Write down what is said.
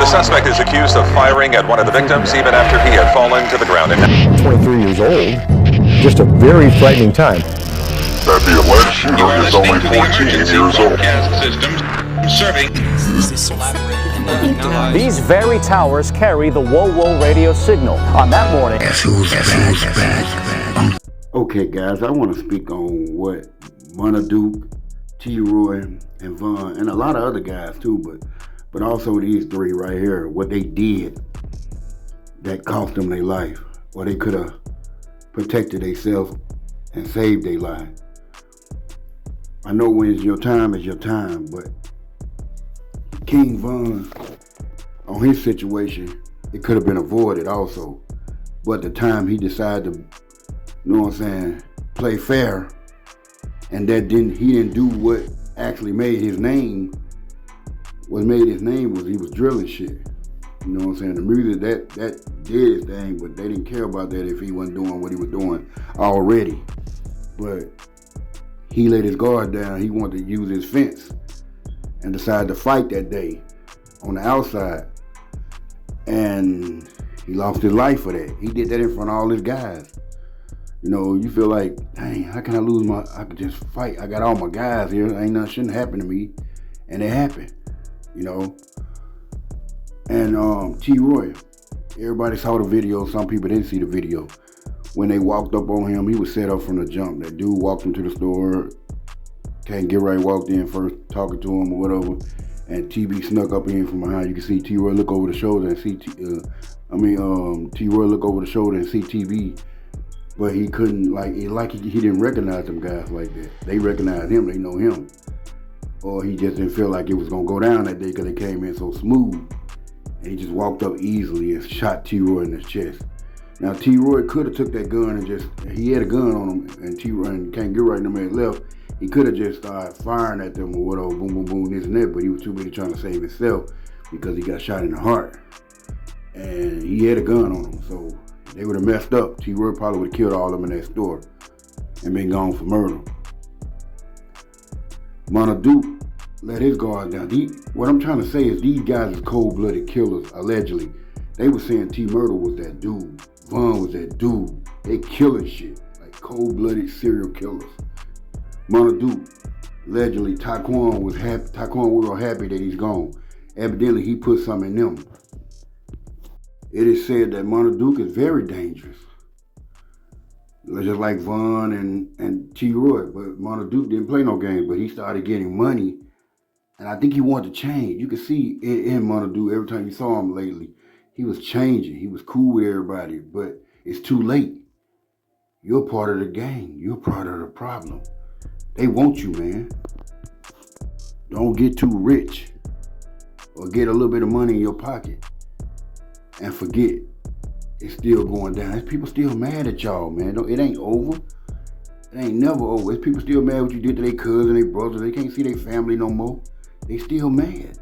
The suspect is accused of firing at one of the victims even after he had fallen to the ground. 23 years old, just a very frightening time. That the alleged shooter is only 14 years old. These very towers carry the whoa-whoa radio signal. On that morning... Okay, guys, I want to speak on what Munna Duke, T-Roy, and Von, and a lot of other guys too, but also these three right here, what they did that cost them their life, or they could have protected themselves and saved their life. I know when it's your time, but King Von, on his situation, it could have been avoided also. But the time he decided to, you know what I'm saying, play fair, and he didn't do what actually made his name. What made his name was he was drilling shit. You know what I'm saying? The music that did his thing, but they didn't care about that if he wasn't doing what he was doing already. But he let his guard down. He wanted to use his fence and decided to fight that day on the outside. And he lost his life for that. He did that in front of all his guys. You know, you feel like, dang, how can I could just fight. I got all my guys here. Ain't nothing shouldn't happen to me. And it happened, you know. And T-Roy, everybody saw the video. Some people didn't see the video. When they walked up on him, he was set up from the jump. That dude walked into the store, Can't Get Right walked in first, talking to him or whatever. And TB snuck up in from behind. You can see T-Roy look over the shoulder and see, T-Roy look over the shoulder and see TB. But he couldn't, he didn't recognize them guys like that. They recognized him, they know him. Or he just didn't feel like it was gonna go down that day because they came in so smooth. And he just walked up easily and shot T-Roy in his chest. Now T-Roy could have took that gun and he had a gun on him, and T-Roy and Can't Get Right in the man left. He could have just started firing at them or whatever, boom, boom, boom, this and that, but he was too busy trying to save himself because he got shot in the heart. And he had a gun on him, so they would have messed up. T-Roy probably would have killed all of them in that store and been gone for murder. Munna Duke let his guard down. What I'm trying to say is these guys is cold-blooded killers, allegedly. They were saying T-Murder was that dude. Von was that dude. They killing shit, like cold-blooded serial killers. Munna Duke, allegedly, Taquan was real happy that he's gone. Evidently, he put something in them. It is said that Munna Duke is very dangerous. Just like Von and T-Roy, but Munna Duke didn't play no games, but he started getting money, and I think he wanted to change. You could see in Munna Duke, every time you saw him lately, he was changing. He was cool with everybody, but it's too late. You're part of the gang. You're part of the problem. They want you, man. Don't get too rich or get a little bit of money in your pocket and forget it's still going down. There's people still mad at y'all, man. It ain't over. It ain't never over. There's people still mad what you did to their cousin, their brothers. They can't see their family no more. They still mad.